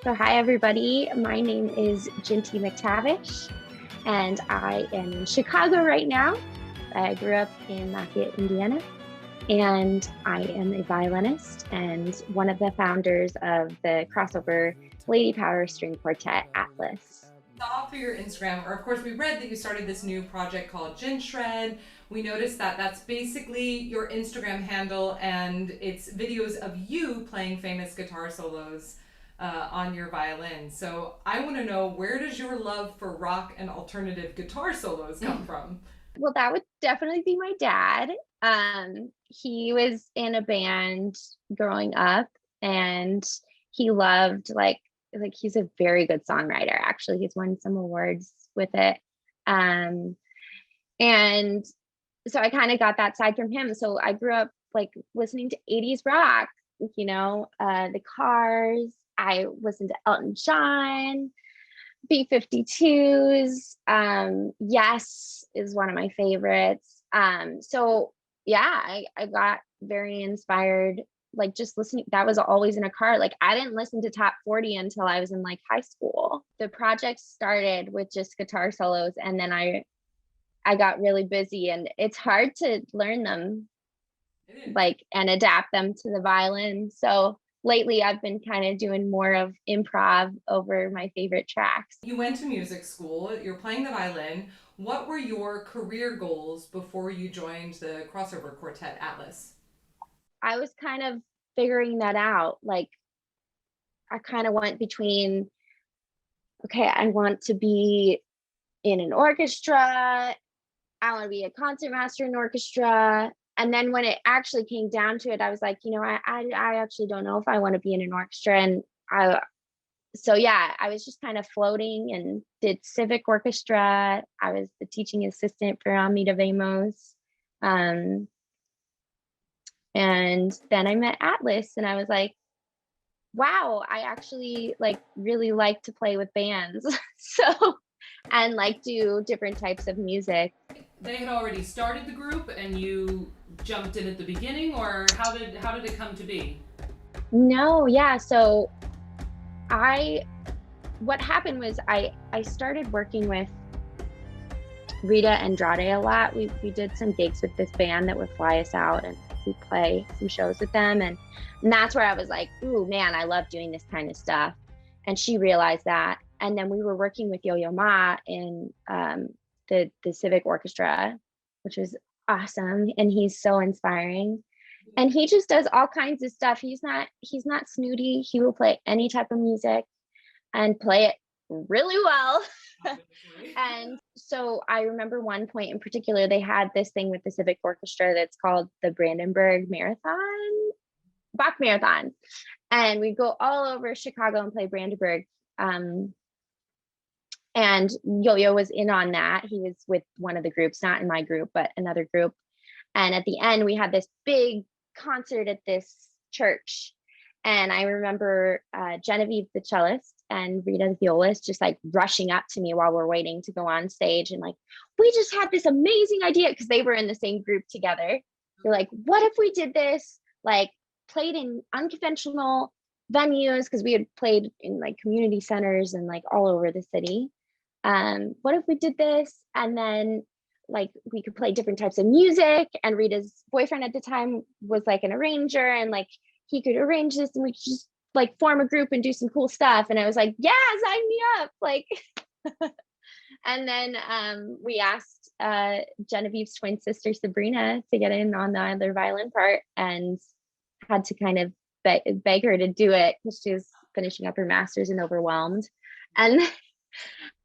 So hi everybody, my name is Jinty McTavish and I am in Chicago right now. I grew up in Lafayette, Indiana, and I am a violinist and one of the founders of the crossover Lady Power string quartet ATLYS. Saw through your Instagram, or of course, we read that you started this new project called Gin Shred. We noticed that that's basically your Instagram handle, and it's videos of you playing famous guitar solos on your violin. So I want to know, where does your love for rock and alternative guitar solos come from? Well, that would definitely be my dad. He was in a band growing up and he loved like he's a very good songwriter. Actually, he's won some awards with it. Um, and so I kind of got that side from him. So I grew up like listening to 80s rock, the Cars. I listened to Elton John, B-52s. Yes is one of my favorites. So yeah, I got very inspired, like just listening. That was always in a car. Like I didn't listen to top 40 until I was in like high school. The project started with just guitar solos, and then I got really busy, and it's hard to learn them It is. like and adapt them to the violin. So lately I've been kind of doing more of improv over my favorite tracks. You went to music school, you're playing the violin. What were your career goals before you joined the crossover quartet Atlas? I was kind of figuring that out. Like I kind of went between, okay, I want to be in an orchestra, I want to be a concertmaster in orchestra. And then when it actually came down to it, I was like, I actually don't know if I want to be in an orchestra. And I so yeah, I was just kind of floating and did civic orchestra. I was the teaching assistant for Amita Vamos. Um, and then I met Atlas and I was like, wow, I actually like really like to play with bands. So and like do different types of music. They had already started the group and you jumped in at the beginning, or how did it come to be? No, yeah. So I what happened was I started working with Rita Andrade a lot. We did some gigs with this band that would fly us out and we play some shows with them. And that's where I was like, ooh man, I love doing this kind of stuff. And she realized that. And then we were working with Yo-Yo Ma in the Civic Orchestra, which was awesome. And he's so inspiring. And he just does all kinds of stuff. He's not snooty. He will play any type of music and play it really well. Obviously. And so I remember one point in particular, they had this thing with the Civic Orchestra that's called the Brandenburg Marathon, Bach Marathon. And we go all over Chicago and play Brandenburg. Um, and Yo-Yo was in on that. He was with one of the groups, not in my group, but another group. And at the end, we had this big concert at this church. And I remember Genevieve, the cellist, and Rita, the violist, just like rushing up to me while we're waiting to go on stage. And like, we just had this amazing idea because they were in the same group together. They're like, what if we did this? Like, played in unconventional venues because we had played in like community centers and like all over the city. What if we did this? And then like we could play different types of music, and Rita's boyfriend at the time was like an arranger, and like he could arrange this and we could just like form a group and do some cool stuff. And I was like, yeah, sign me up. Like and then we asked Genevieve's twin sister Sabrina to get in on the other violin part, and had to kind of beg her to do it because she was finishing up her master's and overwhelmed. And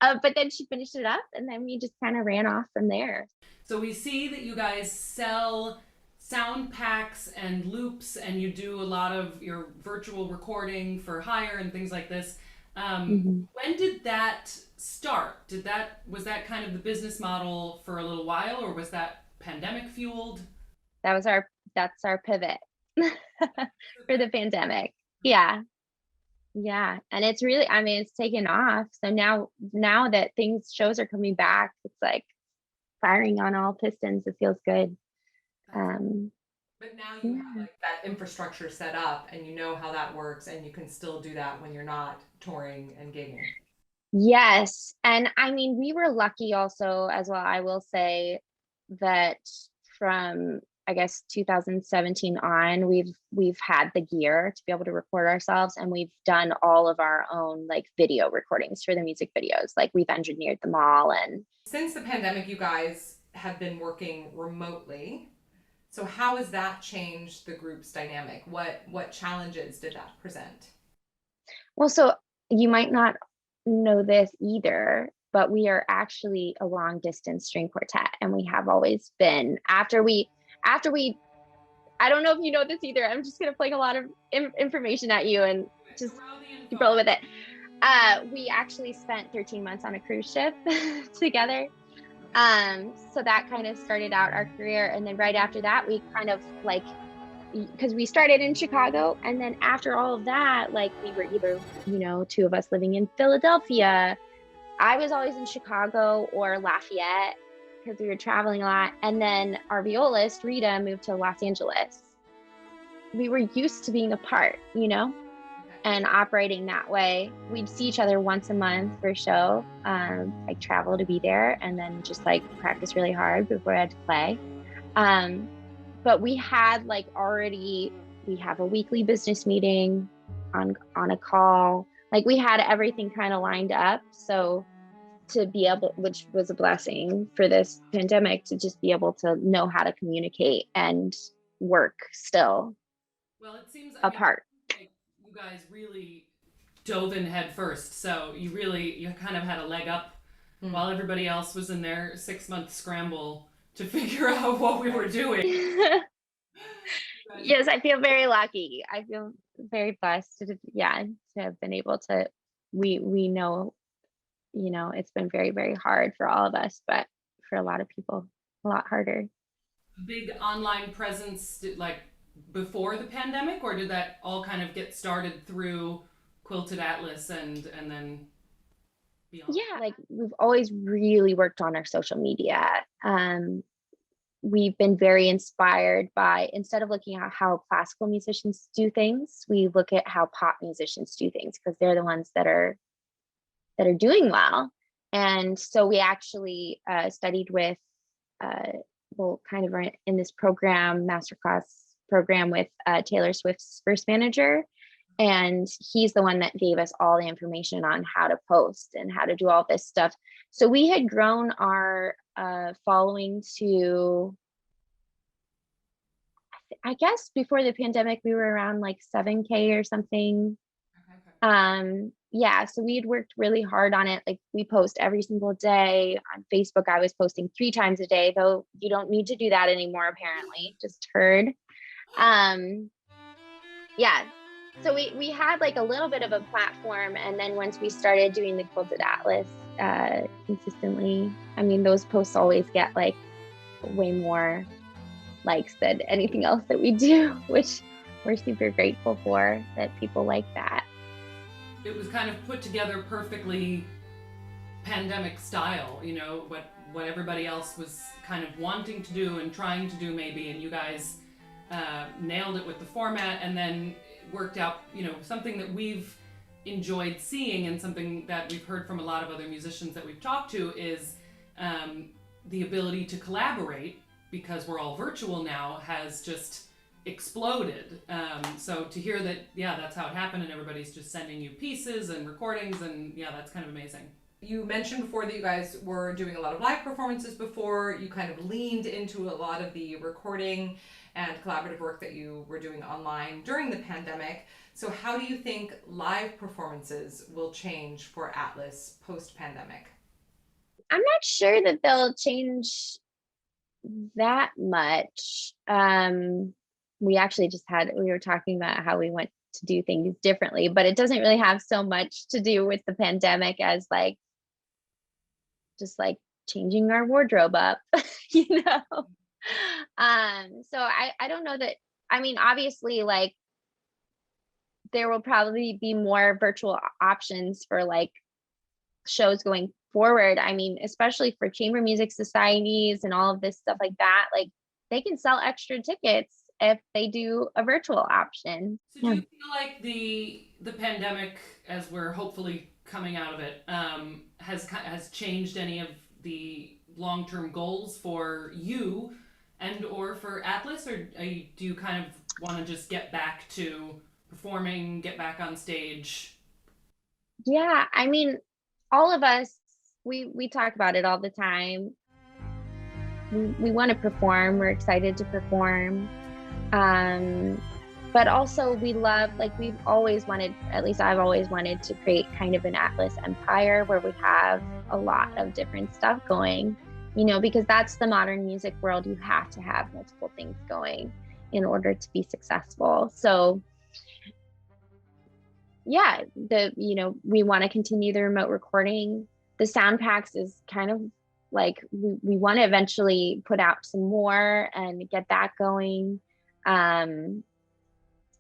but then she finished it up, and then we just kind of ran off from there. So we see that you guys sell sound packs and loops, and you do a lot of your virtual recording for hire and things like this. Mhm. When did that start? Was that kind of the business model for a little while, or was that pandemic fueled? That was that's our pivot for the pandemic. Yeah. Yeah. And it's really, I mean, it's taken off. So now that things shows are coming back, it's like firing on all pistons. It feels good. Um But now you have Yeah. like that infrastructure set up and you know how that works and you can still do that when you're not touring and gigging. Yes. And I mean, we were lucky also as well. I will say that from I guess 2017 on, we've had the gear to be able to record ourselves, and we've done all of our own like video recordings for the music videos. Like we've engineered them all. And Since the pandemic, you guys have been working remotely. So how has that changed the group's dynamic? What challenges did that present? well, so you might not know this either, but we are actually a long distance string quartet, and we have always been. After we I don't know if you know this either. I'm just gonna fling a lot of information at you and just Throw the keep info. rolling with it. We actually spent 13 months on a cruise ship together. So that kind of started out our career, and then right after that, we kind of like, because we started in Chicago, and then after all of that, like we were either, two of us living in Philadelphia. I was always in Chicago or Lafayette because we were traveling a lot, and then our violist Rita moved to Los Angeles. We were used to being apart, Okay. and operating that way. We'd see each other once a month for a show, like travel to be there, and then just like practice really hard before I had to play. Um, but we had like already, we have a weekly business meeting on a call. Like we had everything kind of lined up. So to be able, which was a blessing for this pandemic, to just be able to know how to communicate and work still Well, it seems, I mean, apart. like you guys really dove in head first. So you kind of had a leg up while everybody else was in their 6 month scramble to figure out what we were doing. You guys Yes, I feel very lucky. I feel very blessed to, yeah, to have been able to. We know, it's been very, very hard for all of us, but for a lot of people, a lot harder. big online presence like before the pandemic, or did that all kind of get started through Quilted Atlas and then beyond? Yeah, like we've always really worked on our social media. We've been very inspired by, instead of looking at how classical musicians do things, we look at how pop musicians do things, because they're the ones that are doing well. And so we actually studied with, uh, well, kind of in this program, masterclass program with Taylor Swift's first manager. And he's the one that gave us all the information on how to post and how to do all this stuff. So we had grown our following to, I guess before the pandemic, we were around like 7K or something. Okay. Yeah, so we had worked really hard on it. Like we post every single day on Facebook. I was posting 3 times a day, though you don't need to do that anymore, apparently. Just heard. Um, yeah. So we had like a little bit of a platform, and then once we started doing the Quilted Atlas consistently, I mean, those posts always get like way more likes than anything else that we do, which we're super grateful for, that people like that. It was kind of put together perfectly pandemic style, what everybody else was kind of wanting to do and trying to do maybe, and you guys nailed it with the format, and then worked out, something that we've enjoyed seeing and something that we've heard from a lot of other musicians that we've talked to is the ability to collaborate, because we're all virtual now, has just exploded. So to hear that, yeah, that's how it happened, and everybody's just sending you pieces and recordings, and yeah, that's kind of amazing. You mentioned before that you guys were doing a lot of live performances before. You kind of leaned into a lot of the recording and collaborative work that you were doing online during the pandemic. So, how do you think live performances will change for ATLYS post pandemic? I'm not sure that they'll change that much. We actually we were talking about how we want to do things differently, but it doesn't really have so much to do with the pandemic as like just like changing our wardrobe up, you know. So I don't know that, I mean, obviously like there will probably be more virtual options for like shows going forward. I mean, especially for chamber music societies and all of this stuff like that, like they can sell extra tickets if they do a virtual option. So do Yeah. you feel like the pandemic, as we're hopefully coming out of it, has changed any of the long-term goals for you and or for ATLYS, or do you kind of want to just get back to performing, get back on stage? Yeah, I mean, all of us, we talk about it all the time. We want to perform. We're excited to perform. Um, but also we love, like we've always wanted, at least I've always wanted to create kind of an ATLYS empire where we have a lot of different stuff going, because that's the modern music world. You have to have multiple things going in order to be successful. So yeah, we want to continue the remote recording. The sound packs is kind of like we want to eventually put out some more and get that going.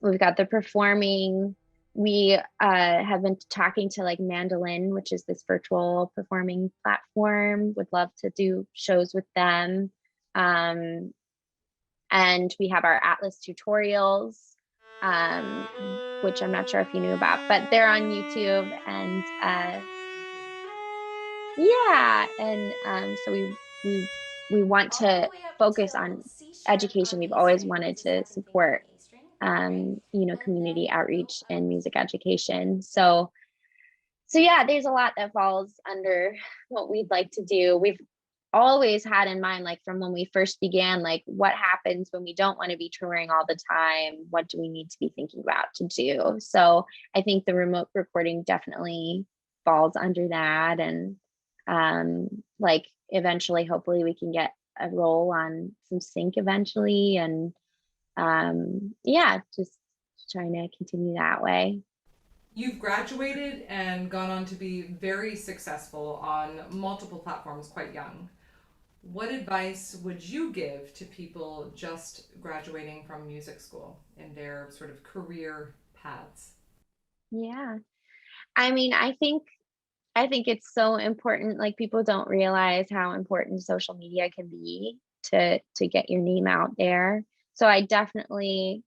We've got the performing. We have been talking to like Mandolin, which is this virtual performing platform. Would love to do shows with them. And we have our ATLYS tutorials, which I'm not sure if you knew about, but they're on YouTube. And yeah, and so we want to focus on education. We've always wanted to support community outreach and music education. So yeah, there's a lot that falls under what we'd like to do. We've always had in mind, like from when we first began, like what happens when we don't want to be touring all the time? What do we need to be thinking about to do? So I think the remote recording definitely falls under that. And like eventually, hopefully we can get a role on some sync eventually. And yeah, just trying to continue that way. You've graduated and gone on to be very successful on multiple platforms quite young. What advice would you give to people just graduating from music school in their sort of career paths? Yeah. I mean, I think it's so important. Like people don't realize how important social media can be to get your name out there. So I definitely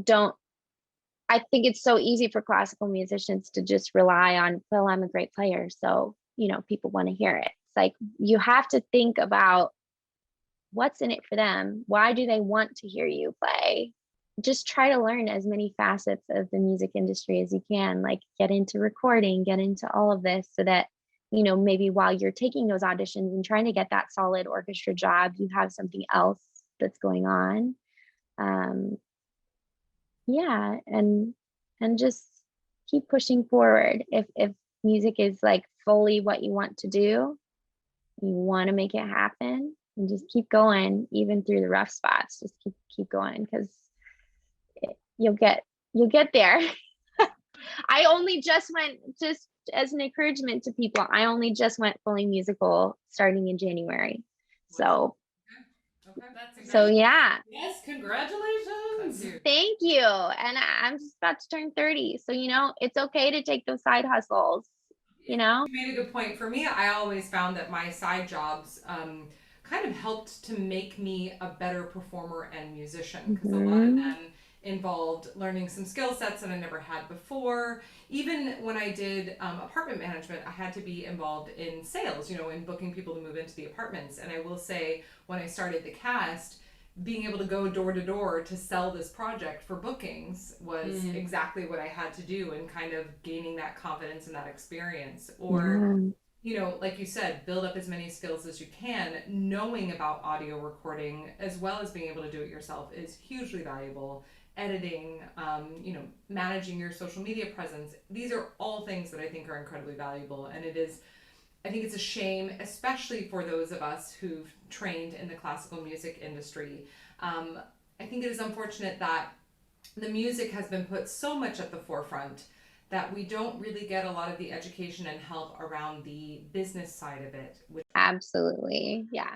don't I think it's so easy for classical musicians to just rely on, well, I'm a great player, so, people want to hear it. It's like you have to think about what's in it for them. Why do they want to hear you play? Just try to learn as many facets of the music industry as you can, like get into recording, get into all of this so that, maybe while you're taking those auditions and trying to get that solid orchestra job, you have something else that's going on. Um, yeah, and just keep pushing forward. If music is like fully what you want to do, you want to make it happen, and just keep going even through the rough spots. Just keep going because you'll get there. I only just went, just as an encouragement to people, I only just went fully musical starting in January. So Okay, that's so incredible. yeah, Yes, congratulations. thank you. And I'm just about to turn 30. So it's okay to take those side hustles, you know? You made a good point. For me, I always found that my side jobs kind of helped to make me a better performer and musician because a lot of Hmm. them involved learning some skill sets that I never had before. Even when I did apartment management, I had to be involved in sales, in booking people to move into the apartments. And I will say, when I started the cast, being able to go door to door to sell this project for bookings was exactly what I had to do and kind of gaining that confidence and that experience. Or, Yeah. like you said, build up as many skills as you can. Knowing about audio recording as well as being able to do it yourself is hugely valuable. Editing, managing your social media presence. These are all things that I think are incredibly valuable. And I think it's a shame, especially for those of us who've trained in the classical music industry. Um, I think it is unfortunate that the music has been put so much at the forefront that we don't really get a lot of the education and help around the business side of it. Absolutely. Yeah.